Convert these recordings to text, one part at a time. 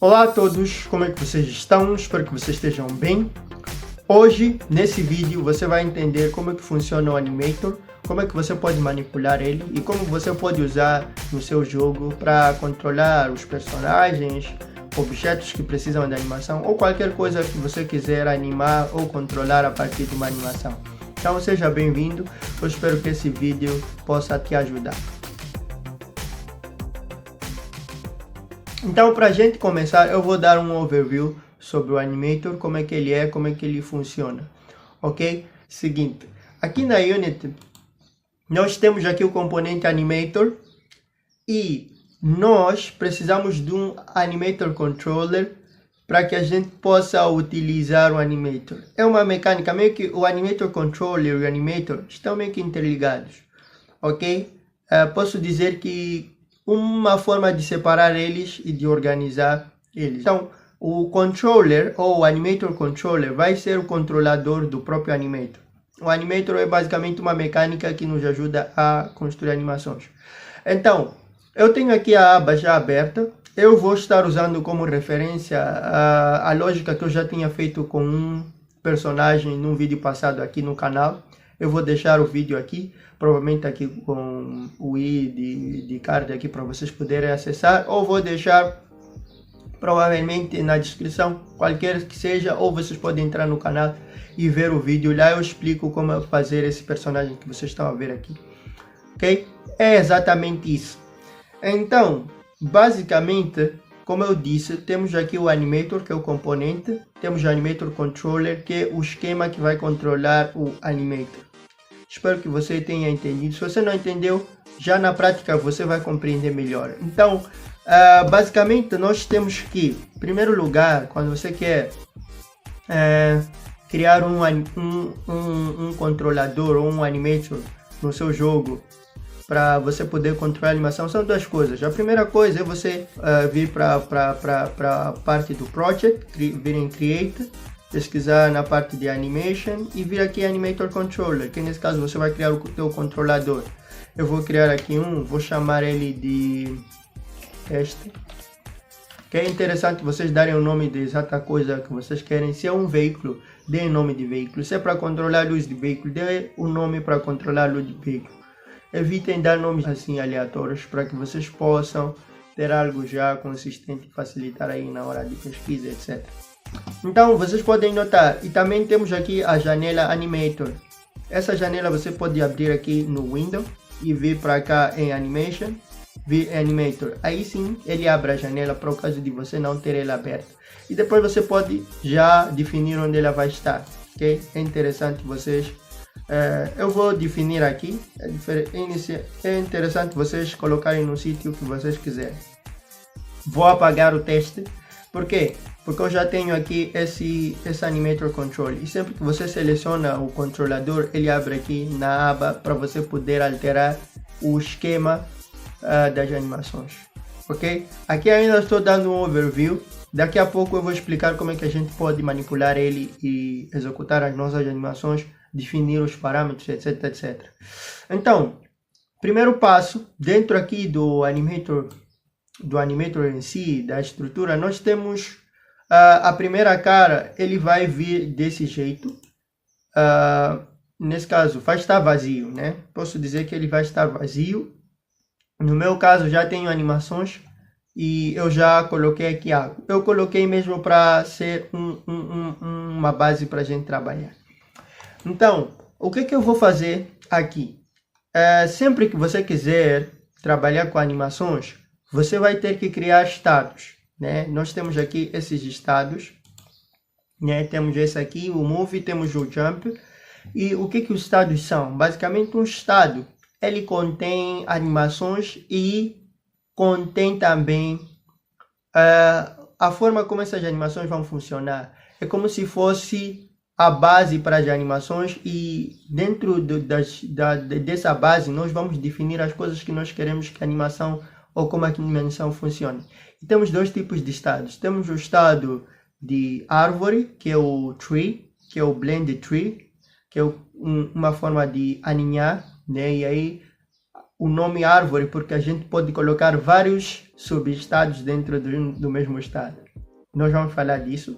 Olá a todos, como é que vocês estão? Espero que vocês estejam bem. Hoje, nesse vídeo, você vai entender como é que funciona o Animator, como é que você pode manipular ele e como você pode usar no seu jogo para controlar os personagens, objetos que precisam de animação ou qualquer coisa que você quiser animar ou controlar a partir de uma animação. Então seja bem-vindo, eu espero que esse vídeo possa te ajudar. Então, para a gente começar, eu vou dar um overview sobre o Animator, como é que ele funciona, ok? Seguinte, aqui na Unity, nós temos aqui o componente Animator e nós precisamos de um Animator Controller para que a gente possa utilizar o Animator. É uma mecânica, meio que o Animator Controller e o Animator estão meio que interligados, ok? Posso dizer que uma forma de separar eles e de organizar eles. Então, o controller ou o Animator Controller vai ser o controlador do próprio Animator. O Animator é basicamente uma mecânica que nos ajuda a construir animações. Então, eu tenho aqui a aba já aberta. Eu vou estar usando como referência a lógica que eu já tinha feito com um personagem num vídeo passado aqui no canal. Eu vou deixar o vídeo aqui, provavelmente aqui com o i de card aqui para vocês poderem acessar, ou vou deixar provavelmente na descrição, qualquer que seja, ou vocês podem entrar no canal e ver o vídeo. Lá eu explico como fazer esse personagem que vocês estão a ver aqui, ok? É exatamente isso. Então, basicamente, como eu disse, temos aqui o Animator, que é o componente, temos o Animator Controller, que é o esquema que vai controlar o Animator. Espero que você tenha entendido. Se você não entendeu, já na prática você vai compreender melhor. Então, basicamente, nós temos que, em primeiro lugar, quando você quer criar um controlador ou um Animator no seu jogo, para você poder controlar a animação, são duas coisas. A primeira coisa é você vir para a parte do Project, vir em Create, pesquisar na parte de Animation e vir aqui Animator Controller, que nesse caso você vai criar o teu controlador. Eu vou criar aqui vou chamar ele de teste. Que é interessante vocês darem o nome de exata coisa que vocês querem. Se é um veículo, dê o nome de veículo. Se é para controlar a luz de veículo, dê o nome para controlar a luz de veículo. Evitem dar nomes assim aleatórios para que vocês possam ter algo já consistente e facilitar aí na hora de pesquisa, etc. Então vocês podem notar, e também temos aqui a janela Animator. Essa janela você pode abrir aqui no Windows e vir para cá em Animation, vir em Animator. Aí sim ele abre a janela para o caso de você não ter ela aberta. E depois você pode já definir onde ela vai estar, ok? É interessante vocês... eu vou definir aqui, é interessante vocês colocarem no sítio que vocês quiserem. Vou apagar o teste, por quê? Porque eu já tenho aqui esse Animator Control, e sempre que você seleciona o controlador, ele abre aqui na aba para você poder alterar o esquema das animações, ok? Aqui ainda estou dando um overview. Daqui a pouco eu vou explicar como é que a gente pode manipular ele e executar as nossas animações, definir os parâmetros, etc, etc. Então, primeiro passo, dentro aqui do Animator em si, da estrutura, nós temos a primeira cara, ele vai vir desse jeito. Nesse caso, vai estar vazio, né? Posso dizer que ele vai estar vazio. No meu caso, já tenho animações e eu já coloquei aqui água. Eu coloquei mesmo para ser uma base para a gente trabalhar. Então, o que eu vou fazer aqui? Sempre que você quiser trabalhar com animações, você vai ter que criar estados, né? Nós temos aqui esses estados, né? Temos esse aqui, o Move, temos o Jump. E o que os estados são? Basicamente, um estado, ele contém animações e contém também a forma como essas animações vão funcionar. É como se fosse a base para as animações, e dentro dessa base nós vamos definir as coisas que nós queremos que a animação ou como a animação funcione. E temos dois tipos de estados. Temos o estado de árvore, que é o tree, que é o blend tree, que é uma forma de aninhar, né? E aí o nome árvore porque a gente pode colocar vários subestados dentro do mesmo estado. Nós vamos falar disso.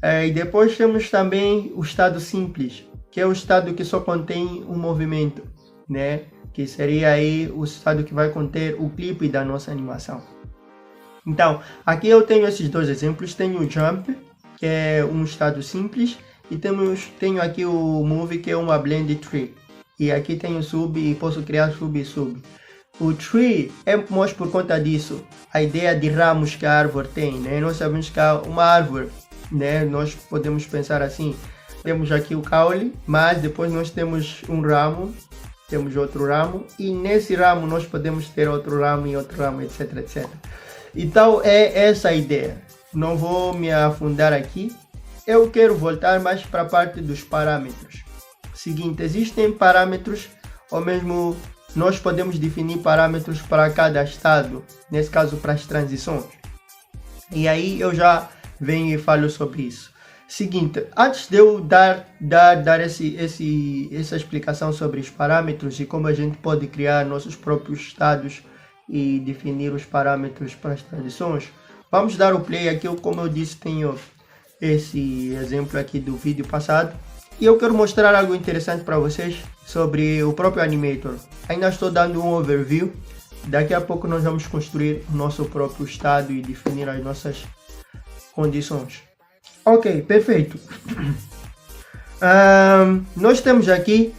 E depois temos também o estado simples, que é o estado que só contém um movimento, né? Que seria aí o estado que vai conter o clipe da nossa animação. Então, aqui eu tenho esses dois exemplos. Tenho o Jump, que é um estado simples, e tenho aqui o Move, que é uma Blend Tree. E aqui tenho o Sub e posso criar Sub e Sub. O Tree é mais por conta disso, a ideia de ramos que a árvore tem, né? Nós sabemos que há uma árvore, né? Nós podemos pensar assim, temos aqui o caule, mas depois nós temos um ramo, temos outro ramo, e nesse ramo nós podemos ter outro ramo e outro ramo, etc, etc. Então é essa a ideia. Não vou me afundar aqui. Eu quero voltar mais para a parte dos parâmetros. Seguinte, existem parâmetros, ou mesmo nós podemos definir parâmetros para cada estado, nesse caso para as transições. E aí eu já venho e falo sobre isso. Seguinte, antes de eu dar essa explicação sobre os parâmetros e como a gente pode criar nossos próprios estados e definir os parâmetros para as transições, vamos dar o play aqui. Como eu disse, tenho esse exemplo aqui do vídeo passado. E eu quero mostrar algo interessante para vocês sobre o próprio Animator. Ainda estou dando um overview. Daqui a pouco nós vamos construir o nosso próprio estado e definir as nossas condições. Ok, perfeito. Nós temos aqui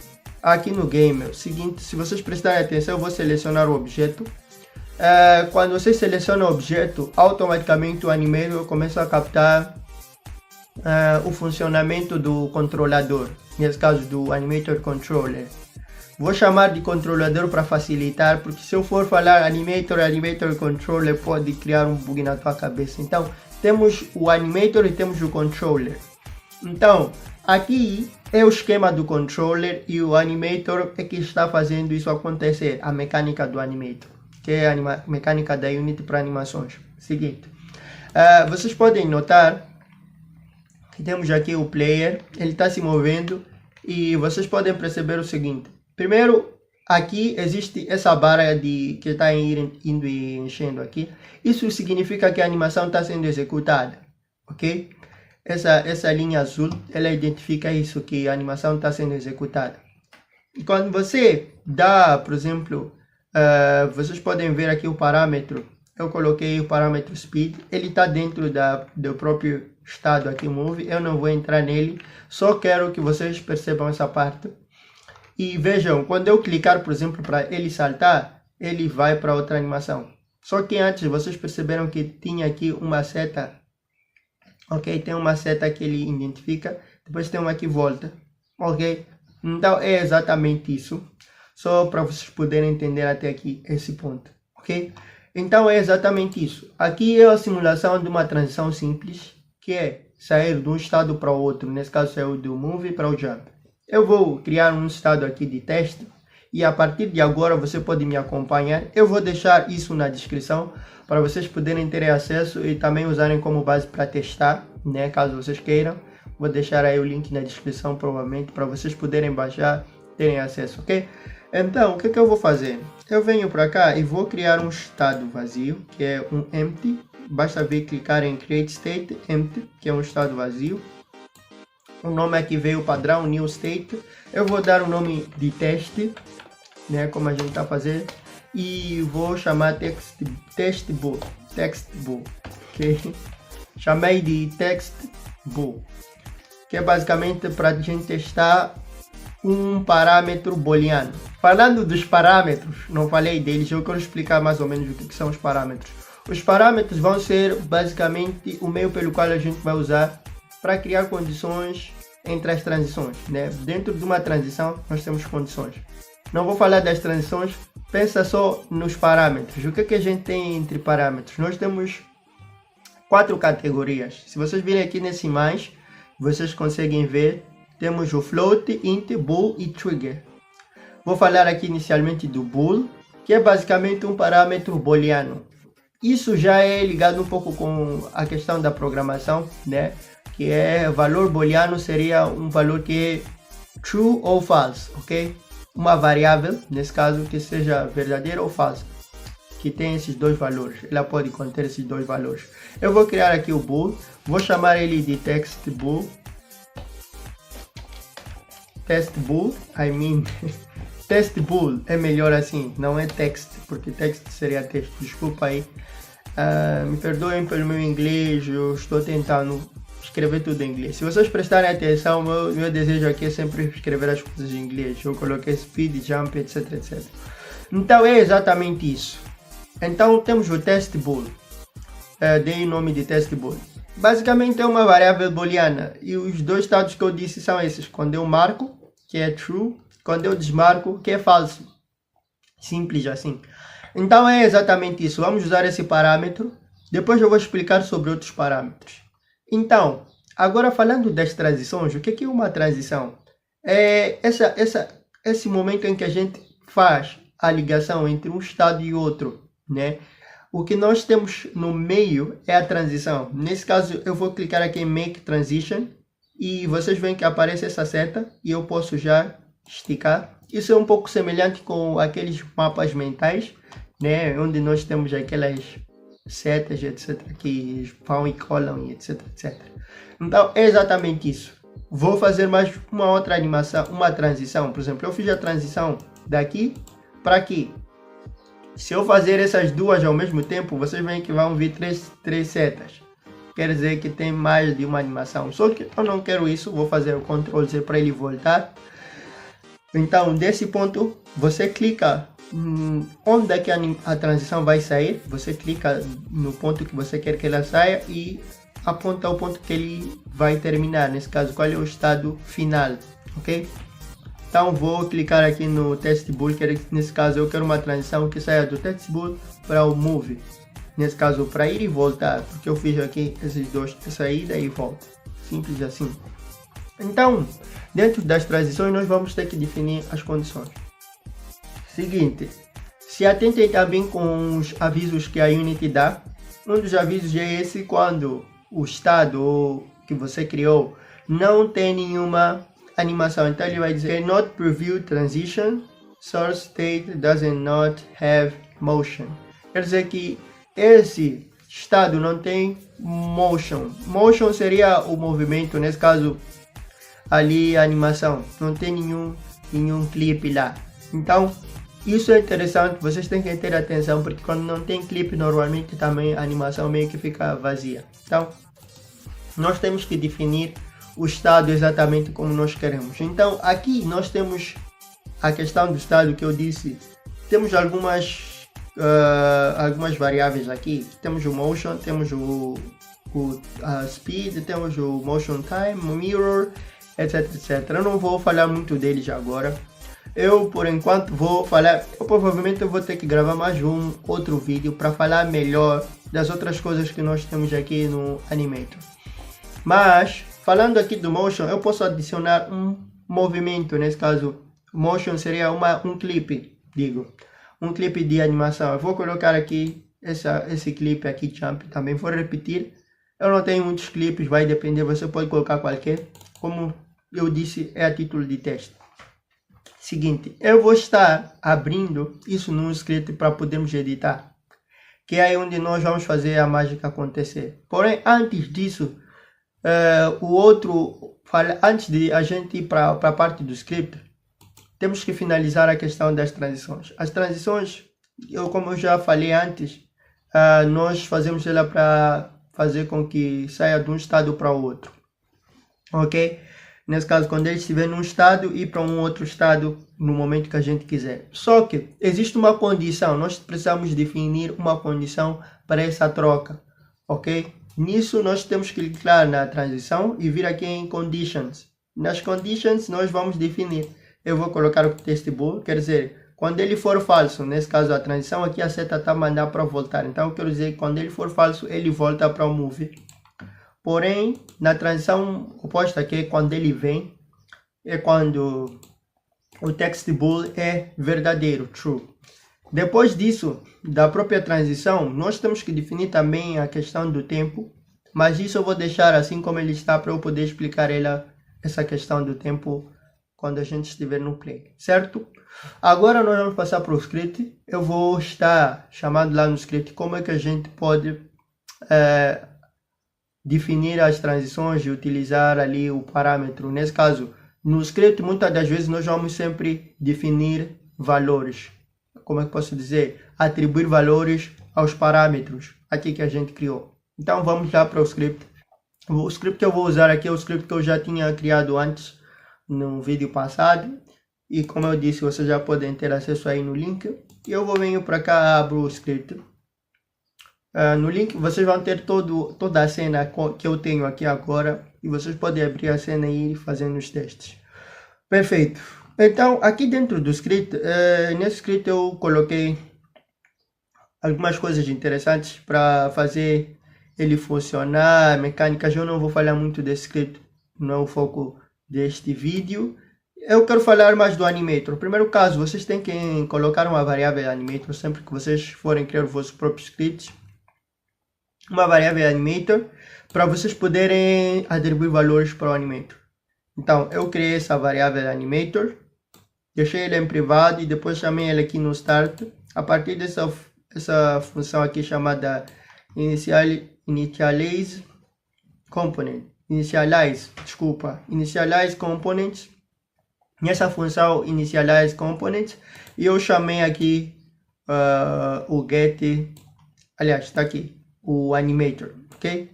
no game o seguinte, se vocês prestarem atenção, eu vou selecionar o objeto. Quando você seleciona o objeto, automaticamente o Animator começa a captar o funcionamento do controlador, nesse caso do Animator Controller. Vou chamar de controlador para facilitar, porque se eu for falar Animator Controller pode criar um bug na tua cabeça. Então temos o Animator e temos o Controller. Então aqui é o esquema do Controller e o Animator é que está fazendo isso acontecer, a mecânica do Animator, que é a mecânica da Unity para animações. Seguinte, vocês podem notar que temos aqui o player, ele está se movendo e vocês podem perceber o seguinte. Primeiro, aqui existe essa barra que está indo e enchendo aqui. Isso significa que a animação está sendo executada, ok? Essa linha azul, ela identifica isso, que a animação está sendo executada. E quando você dá, por exemplo, vocês podem ver aqui o parâmetro. Eu coloquei o parâmetro Speed, ele está dentro do próprio estado aqui, Move. Eu não vou entrar nele, só quero que vocês percebam essa parte. E vejam, quando eu clicar, por exemplo, para ele saltar, ele vai para outra animação. Só que antes, vocês perceberam que tinha aqui uma seta. Ok, tem uma seta que ele identifica, depois tem uma que volta. Ok, então é exatamente isso. Só para vocês poderem entender até aqui esse ponto. Ok? Então é exatamente isso. Aqui é a simulação de uma transição simples, que é sair de um estado para o outro. Nesse caso saiu do Move para o Jump. Eu vou criar um estado aqui de teste e a partir de agora você pode me acompanhar. Eu vou deixar isso na descrição para vocês poderem ter acesso e também usarem como base para testar, né? Caso vocês queiram. Vou deixar aí o link na descrição provavelmente para vocês poderem baixar, terem acesso, ok? Então, o que eu vou fazer? Eu venho para cá e vou criar um estado vazio, que é um empty. Basta vir clicar em Create State Empty, que é um estado vazio. O nome aqui veio padrão New State. Eu vou dar o nome de teste, né, como a gente está fazendo. E vou chamar Testable, ok? Chamei de Testable, que é basicamente para a gente testar um parâmetro booleano. Falando dos parâmetros, não falei deles, eu quero explicar mais ou menos o que são os parâmetros. Os parâmetros vão ser basicamente o meio pelo qual a gente vai usar para criar condições entre as transições, né? Dentro de uma transição nós temos condições. Não vou falar das transições, pensa só nos parâmetros. O que a gente tem entre parâmetros? Nós temos 4 categorias. Se vocês virem aqui nesse mais, vocês conseguem ver. Temos o float, int, bool e trigger. Vou falar aqui inicialmente do bool, que é basicamente um parâmetro booleano. Isso já é ligado um pouco com a questão da programação, né? Que é valor booleano seria um valor que é true ou false, ok? Uma variável, nesse caso, que seja verdadeira ou falsa. que tem esses dois valores. Ela pode conter esses dois valores. Eu vou criar aqui o bool, vou chamar ele de text bool. Text bool, text bool é melhor assim, não é text, porque text seria texto. Desculpa aí. Me perdoem pelo meu inglês, eu estou tentando escrever tudo em inglês. Se vocês prestarem atenção, meu desejo aqui é sempre escrever as coisas em inglês. Eu coloquei speed, jump, etc, etc. Então é exatamente isso. Então temos o test bool. Dei o nome de test bool. Basicamente é uma variável booleana. E os dois estados que eu disse são esses. Quando eu marco, que é true. Quando eu desmarco, que é falso. Simples assim. Então é exatamente isso. Vamos usar esse parâmetro. Depois eu vou explicar sobre outros parâmetros. Então, agora falando das transições, o que é uma transição? É esse momento em que a gente faz a ligação entre um estado e outro, né? O que nós temos no meio é a transição. Nesse caso, eu vou clicar aqui em Make Transition e vocês veem que aparece essa seta e eu posso já esticar. Isso é um pouco semelhante com aqueles mapas mentais, né? Onde nós temos aquelas setas, etc. que vão e colam, etc, etc. Então, é exatamente isso. Vou fazer mais uma outra animação, uma transição. Por exemplo, eu fiz a transição daqui para aqui. Se eu fazer essas duas ao mesmo tempo, vocês veem que vão vir três setas. Quer dizer que tem mais de uma animação. Só que eu não quero isso, vou fazer o Ctrl Z para ele voltar. Então, desse ponto, você clica onde é que a transição vai sair. Você clica no ponto que você quer que ela saia e aponta o ponto que ele vai terminar. Nesse caso, qual é o estado final, ok? Então vou clicar aqui no test bool, que nesse caso eu quero uma transição que saia do test bool para o move. Nesse caso para ir e voltar, porque eu fiz aqui esses dois, saída e volta. Simples assim. Então, dentro das transições nós vamos ter que definir as condições. Seguinte, se atentem também com os avisos que a Unity dá. Um dos avisos é esse: quando o estado que você criou não tem nenhuma animação. Então ele vai dizer not preview transition, source state does not have motion. Quer dizer que esse estado não tem motion. Motion seria o movimento, nesse caso ali a animação. Não tem nenhum clipe lá. Então isso é interessante, vocês têm que ter atenção, porque quando não tem clipe normalmente também a animação meio que fica vazia. Então nós temos que definir o estado exatamente como nós queremos. Então aqui nós temos a questão do estado que eu disse. Temos algumas variáveis aqui. Temos o motion, temos o speed, temos o motion time, o mirror, etc, etc. Eu não vou falar muito deles agora. Eu por enquanto vou falar, eu provavelmente vou ter que gravar mais um outro vídeo para falar melhor das outras coisas que nós temos aqui no Animator. Mas falando aqui do motion, eu posso adicionar um movimento. Nesse caso, motion seria um clipe, um clipe de animação. Eu vou colocar aqui esse clipe aqui, jump, também vou repetir. Eu não tenho muitos clipes, vai depender, você pode colocar qualquer. Como eu disse, é a título de teste. Seguinte, eu vou estar abrindo isso no script para podermos editar, que é aí onde nós vamos fazer a mágica acontecer. Porém, antes disso, antes de a gente ir para a parte do script, temos que finalizar a questão das transições. As transições, como eu já falei antes, nós fazemos ela para fazer com que saia de um estado para o outro, ok? Nesse caso, quando ele estiver num estado e para um outro estado no momento que a gente quiser. Só que existe uma condição, nós precisamos definir uma condição para essa troca, ok? Nisso nós temos que clicar na transição e vir aqui em Conditions. Nas Conditions nós vamos definir. Eu vou colocar o test bool, quer dizer, quando ele for falso, nesse caso a transição aqui a seta está mandando para voltar. Então eu quero dizer que quando ele for falso, ele volta para o move. Porém, na transição oposta, que é quando ele vem, é quando o text bool é verdadeiro, true. Depois disso, da própria transição, nós temos que definir também a questão do tempo, mas isso eu vou deixar assim como ele está para eu poder explicar essa questão do tempo quando a gente estiver no play, certo? Agora nós vamos passar para o script. Eu vou estar chamando lá no script como é que a gente pode definir as transições e utilizar ali o parâmetro. Nesse caso, no script, muitas das vezes nós vamos sempre definir valores. Como é que posso dizer? Atribuir valores aos parâmetros aqui que a gente criou. Então vamos lá para o script. O script que eu vou usar aqui é o script que eu já tinha criado antes no vídeo passado. E como eu disse, vocês já podem ter acesso aí no link. E eu venho para cá, abro o script. No link vocês vão ter toda a cena que eu tenho aqui agora. E vocês podem abrir a cena e ir fazendo os testes. Perfeito. Então, aqui dentro do script, nesse script eu coloquei algumas coisas interessantes para fazer ele funcionar, mecânicas. Eu não vou falar muito desse script, não é o foco deste vídeo. Eu quero falar mais do animator. No primeiro caso, vocês têm que colocar uma variável animator sempre que vocês forem criar o vosso próprio script. Uma variável animator para vocês poderem atribuir valores para o animator. Então, eu criei essa variável animator, deixei ele em privado e depois chamei ele aqui no start. A partir dessa função aqui chamada initialize component, initialize components. Nessa função initialize components, e eu chamei aqui o get, aliás, está aqui o animator, ok?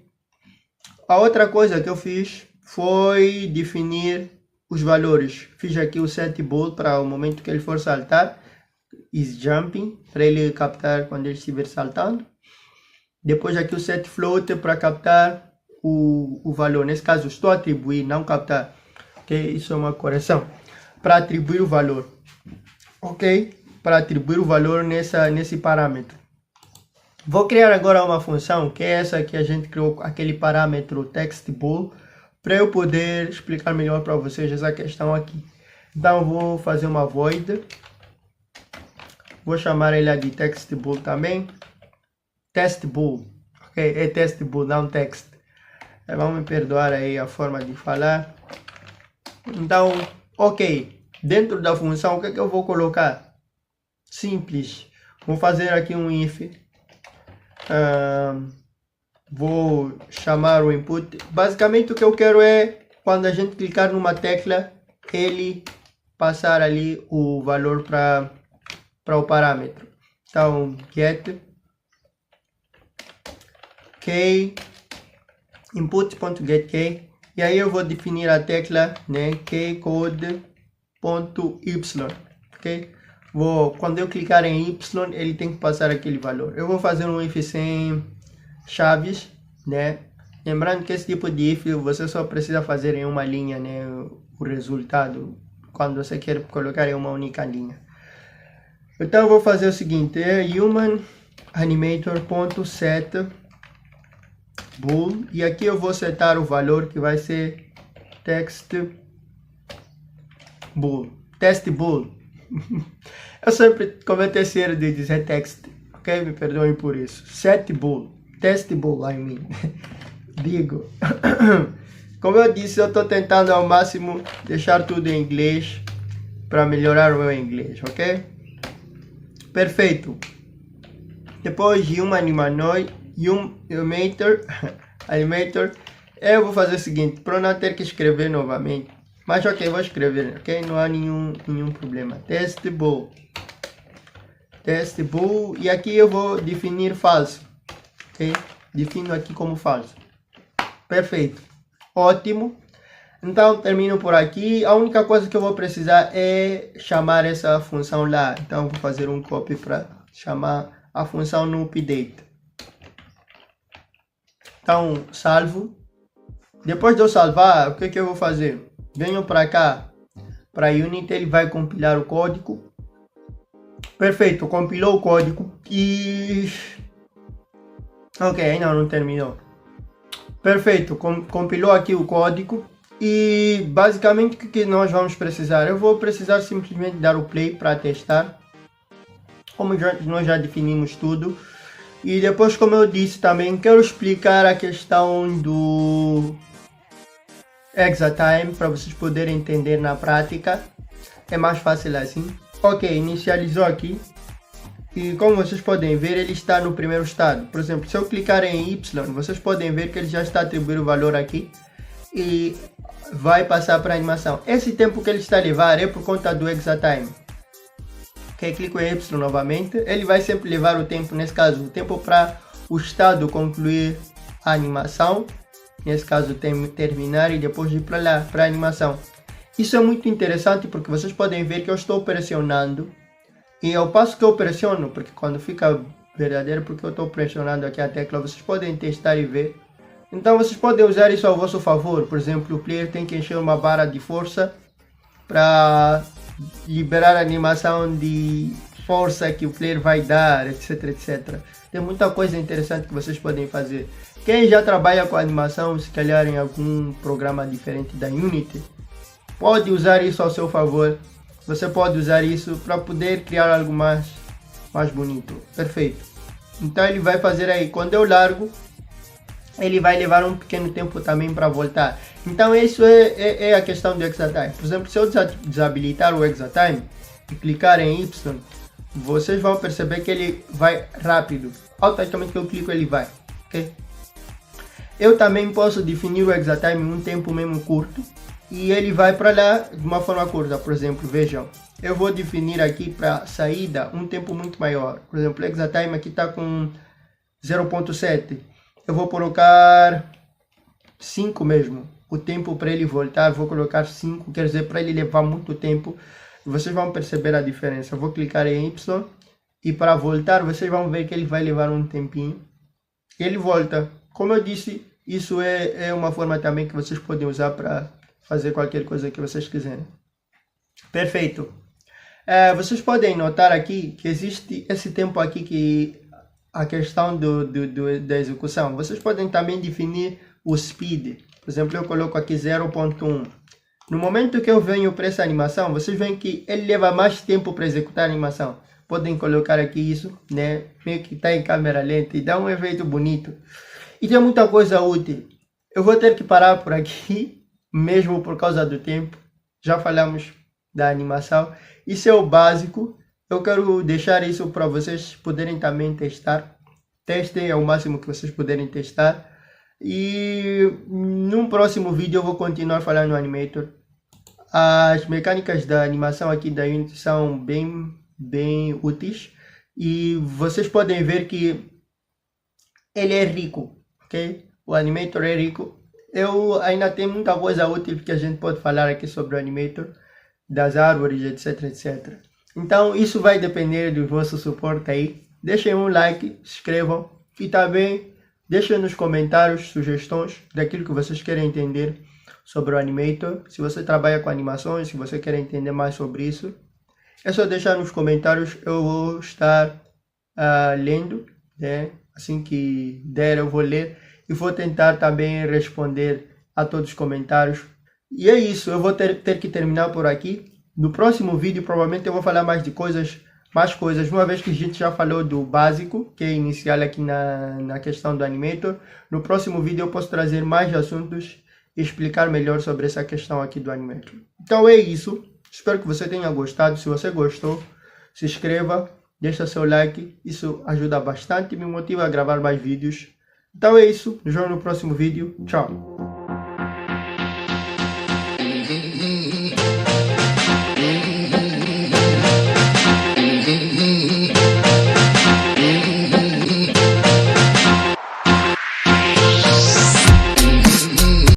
A outra coisa que eu fiz foi definir os valores. Fiz aqui o set bool para o momento que ele for saltar, is jumping, para ele captar quando ele estiver saltando. Depois aqui o set float para captar o valor. Nesse caso estou a atribuir, não captar, ok? Isso é uma correção. Para atribuir o valor, ok? Para atribuir o valor nesse parâmetro. Vou criar agora uma função, que é essa que a gente criou, aquele parâmetro textbool, para eu poder explicar melhor para vocês essa questão aqui. Então vou fazer uma void, vou chamar ele de textbool também, testbool, ok? É testbool, não text. Vamos me perdoar aí a forma de falar. Então, ok, dentro da função o que é que eu vou colocar? Simples, vou fazer aqui um if. Vou chamar o input. Basicamente o que eu quero é, quando a gente clicar numa tecla, ele passar ali o valor para o parâmetro. Então, get key, input.getKey, e aí eu vou definir a tecla, né, keycode.y, ok? Quando eu clicar em y, ele tem que passar aquele valor. Eu vou fazer um if sem chaves, né? Lembrando que esse tipo de if você só precisa fazer em uma linha, né, o resultado, quando você quer colocar em uma única linha. Então eu vou fazer o seguinte, é human animator.set bool, e aqui eu vou setar o valor que vai ser testbool. Eu sempre cometo esse erro de dizer text, ok? Me perdoem por isso. Setbool, testbool, I mean. Digo. Como eu disse, eu estou tentando ao máximo deixar tudo em inglês para melhorar o meu inglês, ok? Perfeito. Depois de animator, eu vou fazer o seguinte, para não ter que escrever novamente. Mas ok, vou escrever, ok? Não há nenhum problema. Testbool, e aqui eu vou definir falso, ok? Defino aqui como falso. Perfeito. Ótimo. Então, termino por aqui. A única coisa que eu vou precisar é chamar essa função lá. Então, vou fazer um copy para chamar a função no update. Então, salvo. Depois de eu salvar, o que eu vou fazer? Venho para cá, para Unity, ele vai compilar o código. Perfeito, compilou o código e... Ok, ainda não terminou. Perfeito, compilou aqui o código e basicamente o que nós vamos precisar? Eu vou precisar simplesmente dar o play para testar. Como nós já definimos tudo. E depois, como eu disse também, quero explicar a questão Exatime para vocês poderem entender na prática. É mais fácil assim. Ok, inicializou aqui. E como vocês podem ver, ele está no primeiro estado. Por exemplo, se eu clicar em Y, vocês podem ver que ele já está atribuindo o valor aqui. E vai passar para a animação. Esse tempo que ele está a levar é por conta do Exatime. Ok, clico em Y novamente. Ele vai sempre levar o tempo, nesse caso, o tempo para o estado concluir a animação. Nesse caso, terminar e depois ir para lá, para a animação. Isso é muito interessante porque vocês podem ver que eu estou pressionando. E ao passo que eu pressiono, porque quando fica verdadeiro, porque eu estou pressionando aqui a tecla, vocês podem testar e ver. Então vocês podem usar isso ao vosso favor. Por exemplo, o player tem que encher uma barra de força para liberar a animação de força que o player vai dar, etc, etc. Tem muita coisa interessante que vocês podem fazer. Quem já trabalha com animação, se calhar em algum programa diferente da Unity, pode usar isso ao seu favor. Você pode usar isso para poder criar algo mais bonito. Perfeito. Então ele vai fazer aí. Quando eu largo, ele vai levar um pequeno tempo também para voltar. Então isso é a questão do Exatime. Por exemplo, se eu desabilitar o Exatime e clicar em Y, vocês vão perceber que ele vai rápido. Automaticamente que eu clico, ele vai. Okay? Eu também posso definir o Exatime em um tempo mesmo curto. E ele vai para lá de uma forma curta. Por exemplo, vejam, eu vou definir aqui para saída um tempo muito maior. Por exemplo, o Exatime aqui está com 0.7. Eu vou colocar 5 mesmo. O tempo para ele voltar, vou colocar 5. Quer dizer, para ele levar muito tempo. Vocês vão perceber a diferença. Eu vou clicar em Y. E para voltar, vocês vão ver que ele vai levar um tempinho. E ele volta. Como eu disse, isso é uma forma também que vocês podem usar para fazer qualquer coisa que vocês quiserem. Perfeito. Vocês podem notar aqui que existe esse tempo aqui que a questão da execução. Vocês podem também definir o speed. Por exemplo, eu coloco aqui 0.1. No momento que eu venho para essa animação, vocês veem que ele leva mais tempo para executar a animação. Podem colocar aqui isso, né? Meio que está em câmera lenta e dá um efeito bonito. E tem muita coisa útil. Eu vou ter que parar por aqui. Mesmo por causa do tempo, já falamos da animação. Isso é o básico. Eu quero deixar isso para vocês poderem também testar. Testem ao máximo que vocês puderem testar. E num próximo vídeo eu vou continuar falando no Animator. As mecânicas da animação aqui da Unity são bem úteis. E vocês podem ver que ele é rico, ok? O Animator é rico. Eu ainda tenho muita coisa útil que a gente pode falar aqui sobre o Animator, das árvores, etc, etc. Então isso vai depender do vosso suporte aí. Deixem um like, se inscrevam e também deixem nos comentários sugestões daquilo que vocês querem entender sobre o Animator. Se você trabalha com animações, se você quer entender mais sobre isso, é só deixar nos comentários, eu vou estar lendo, né? Assim que der eu vou ler. E vou tentar também responder a todos os comentários. E é isso, eu vou ter que terminar por aqui. No próximo vídeo, provavelmente eu vou falar mais coisas. Uma vez que a gente já falou do básico, que é inicial aqui na questão do Animator. No próximo vídeo eu posso trazer mais assuntos e explicar melhor sobre essa questão aqui do Animator. Então é isso. Espero que você tenha gostado. Se você gostou, se inscreva, deixa seu like. Isso ajuda bastante e me motiva a gravar mais vídeos. Então é isso, nos vemos no próximo vídeo. Tchau!